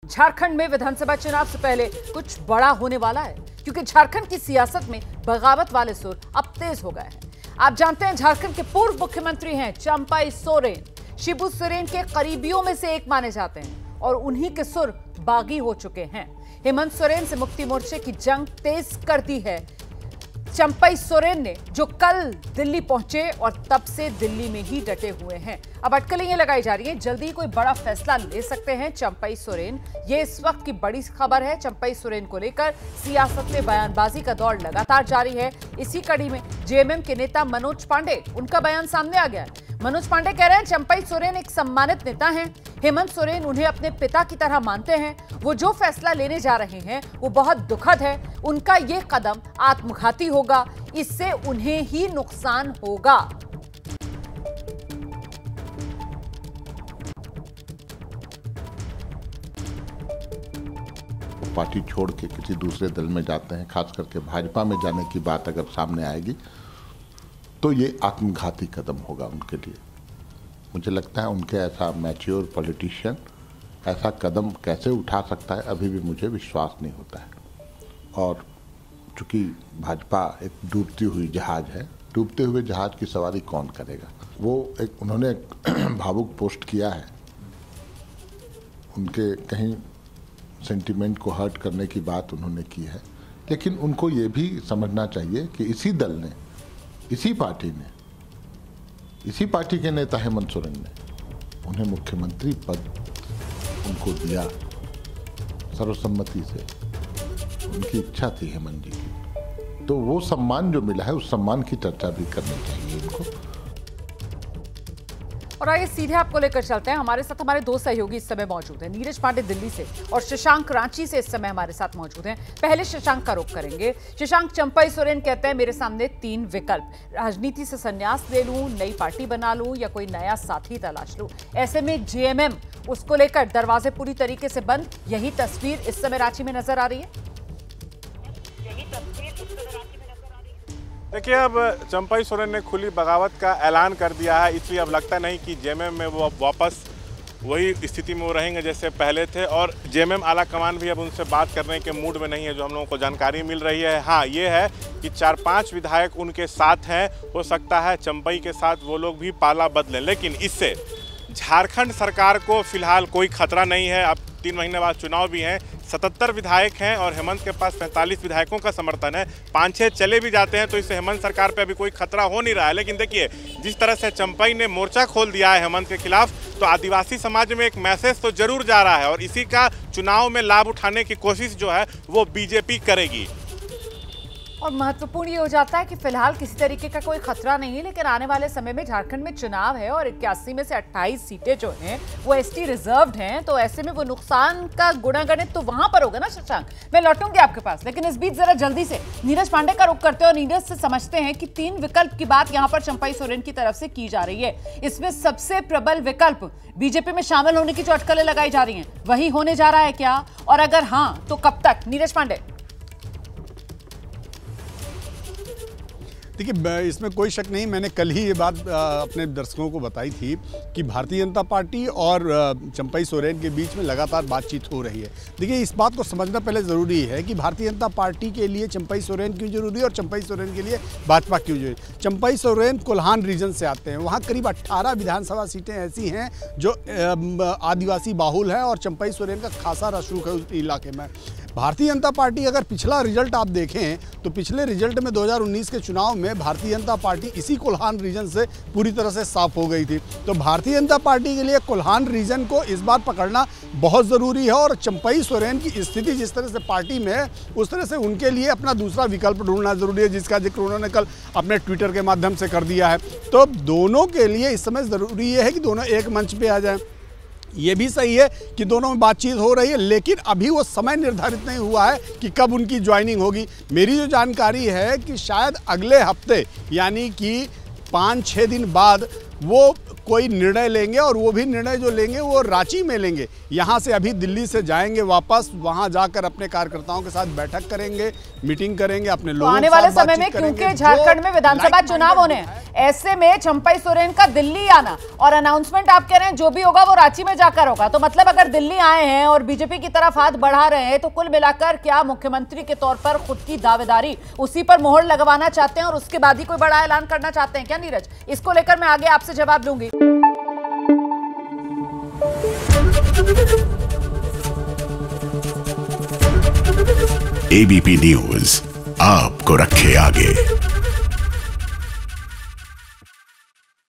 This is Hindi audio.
झारखंड में विधानसभा चुनाव से पहले कुछ बड़ा होने वाला है, क्योंकि झारखंड की सियासत में बगावत वाले सुर अब तेज हो गए हैं। आप जानते हैं झारखंड के पूर्व मुख्यमंत्री हैं चंपाई सोरेन, शिबू सोरेन के करीबियों में से एक माने जाते हैं और उन्हीं के सुर बागी हो चुके हैं। हेमंत सोरेन से मुक्ति मोर्चे की जंग तेज कर दी है चंपाई सोरेन ने, जो कल दिल्ली पहुंचे और तब से दिल्ली में ही डटे हुए हैं। अब अटकलें ये लगाई जा रही हैं, जल्दी कोई बड़ा फैसला ले सकते हैं चंपाई सोरेन। ये इस वक्त की बड़ी खबर है। चंपाई सोरेन को लेकर सियासत में बयानबाजी का दौर लगातार जारी है। इसी कड़ी में जेएमएम के नेता मनोज पांडे, उनका बयान सामने आ गया है। मनोज पांडे कह रहे हैं चंपाई सोरेन एक सम्मानित नेता हैं, हेमंत सोरेन उन्हें अपने पिता की तरह मानते हैं। वो जो फैसला लेने जा रहे हैं वो बहुत दुखद है। उनका ये कदम आत्मघाती होगा, इससे उन्हें ही नुकसान होगा। पार्टी छोड़ के किसी दूसरे दल में जाते हैं, खास करके भाजपा में जाने की बात अगर सामने आएगी तो ये आत्मघाती कदम होगा उनके लिए। मुझे लगता है उनके ऐसा मैच्योर पॉलिटिशियन ऐसा कदम कैसे उठा सकता है, अभी भी मुझे विश्वास नहीं होता है। और चूंकि भाजपा एक डूबती हुई जहाज है, डूबते हुए जहाज की सवारी कौन करेगा। वो उन्होंने भावुक पोस्ट किया है, उनके कहीं सेंटिमेंट को हर्ट करने की बात उन्होंने की है, लेकिन उनको ये भी समझना चाहिए कि इसी दल ने, इसी पार्टी के नेता हेमंत सोरेन ने उन्हें मुख्यमंत्री पद उनको दिया सर्वसम्मति से। उनकी इच्छा थी हेमंत जी की, तो वो सम्मान जो मिला है उस सम्मान की चर्चा भी करनी चाहिए उनको। और आइए सीधे आपको लेकर चलते हैं। हमारे साथ हमारे दो सहयोगी इस समय मौजूद हैं, नीरज पांडे दिल्ली से और शशांक रांची से इस समय हमारे साथ मौजूद हैं। पहले शशांक का रुख करेंगे। शशांक, चंपाई सोरेन कहते हैं मेरे सामने 3 विकल्प, राजनीति से संन्यास ले लूं, नई पार्टी बना लूं या कोई नया साथी तलाश लूं। ऐसे में जेएमएम, उसको लेकर दरवाजे पूरी तरीके से बंद, यही तस्वीर इस समय रांची में नजर आ रही है। देखिए, अब चंपाई सोरेन ने खुली बगावत का ऐलान कर दिया है, इसलिए अब लगता नहीं कि जेएमएम में वो वापस वही स्थिति में वो रहेंगे जैसे पहले थे। और जेएमएम आला कमान भी अब उनसे बात करने के मूड में नहीं है, जो हम लोगों को जानकारी मिल रही है। हाँ, ये है कि 4-5 विधायक उनके साथ हैं, हो सकता है चंपाई के साथ वो लोग भी पाला बदलें, लेकिन इससे झारखंड सरकार को फिलहाल कोई खतरा नहीं है। अब 3 महीने बाद चुनाव भी हैं, 77 विधायक हैं और हेमंत के पास 45 विधायकों का समर्थन है। 5-6 चले भी जाते हैं तो इससे हेमंत सरकार पे अभी कोई खतरा हो नहीं रहा है। लेकिन देखिए, जिस तरह से चंपाई ने मोर्चा खोल दिया है हेमंत के खिलाफ, तो आदिवासी समाज में एक मैसेज तो जरूर जा रहा है और इसी का चुनाव में लाभ उठाने की कोशिश जो है वो बीजेपी करेगी। और महत्वपूर्ण ये हो जाता है कि फिलहाल किसी तरीके का कोई खतरा नहीं है, लेकिन आने वाले समय में झारखंड में चुनाव है और 81 में से 28 सीटें जो हैं वो एसटी रिजर्व्ड हैं, तो ऐसे में वो नुकसान का गुणागणित तो वहां पर होगा ना। शशांक, मैं लौटूंगी आपके पास, लेकिन इस बीच जरा जल्दी से नीरज पांडे का रुख करते हैं और नीरज से समझते हैं कि 3 विकल्प की बात यहाँ पर चंपाई सोरेन की तरफ से की जा रही है। इसमें सबसे प्रबल विकल्प बीजेपी में शामिल होने की जो अटकलें लगाई जा रही हैं वही होने जा रहा है क्या, और अगर हाँ तो कब तक? नीरज पांडे। देखिए, इसमें कोई शक नहीं, मैंने कल ही ये बात अपने दर्शकों को बताई थी कि भारतीय जनता पार्टी और चंपाई सोरेन के बीच में लगातार बातचीत हो रही है। देखिए, इस बात को समझना पहले ज़रूरी है कि भारतीय जनता पार्टी के लिए चंपाई सोरेन क्यों जरूरी है और चंपाई सोरेन के लिए भाजपा क्यों जरूरी। चंपाई सोरेन कोल्हान रीजन से आते हैं, वहाँ करीब 18 विधानसभा सीटें ऐसी हैं जो आदिवासी बाहुल हैं और चंपाई सोरेन का खासा रसूख है उस इलाके में। भारतीय जनता पार्टी, अगर पिछला रिजल्ट आप देखें तो पिछले रिजल्ट में 2019 के चुनाव में भारतीय जनता पार्टी इसी कोल्हान रीजन से पूरी तरह से साफ हो गई थी। तो भारतीय जनता पार्टी के लिए कोल्हान रीजन को इस बार पकड़ना बहुत ज़रूरी है और चंपाई सोरेन की स्थिति जिस तरह से पार्टी में है उस तरह से उनके लिए अपना दूसरा विकल्प ढूंढना जरूरी है, जिसका जिक्र उन्होंने कल अपने ट्विटर के माध्यम से कर दिया है। तो दोनों के लिए इस समय ज़रूरी है कि दोनों एक मंच पर आ जाएँ। ये भी सही है कि दोनों में बातचीत हो रही है, लेकिन अभी वो समय निर्धारित नहीं हुआ है कि कब उनकी ज्वाइनिंग होगी। मेरी जो जानकारी है कि शायद अगले हफ्ते यानी कि 5-6 दिन बाद वो कोई निर्णय लेंगे और वो भी निर्णय जो लेंगे वो रांची में लेंगे। यहाँ से अभी दिल्ली से जाएंगे वापस, वहाँ जाकर अपने कार्यकर्ताओं के साथ बैठक करेंगे, मीटिंग करेंगे, अपने लोगों आने वाले समय में, क्योंकि झारखंड में विधानसभा चुनाव होने हैं, ऐसे में चंपई सोरेन का दिल्ली आना और अनाउंसमेंट आप कह रहे हैं जो भी होगा वो रांची में जाकर होगा, तो मतलब अगर दिल्ली आए हैं और बीजेपी की तरफ हाथ बढ़ा रहे हैं तो कुल मिलाकर क्या मुख्यमंत्री के तौर पर खुद की दावेदारी उसी पर मोहर लगवाना चाहते हैं और उसके बाद ही कोई बड़ा ऐलान करना चाहते हैं क्या नीरज? इसको लेकर मैं आगे आपसे जवाब लूंगी। एबीपी न्यूज आपको रखे आगे।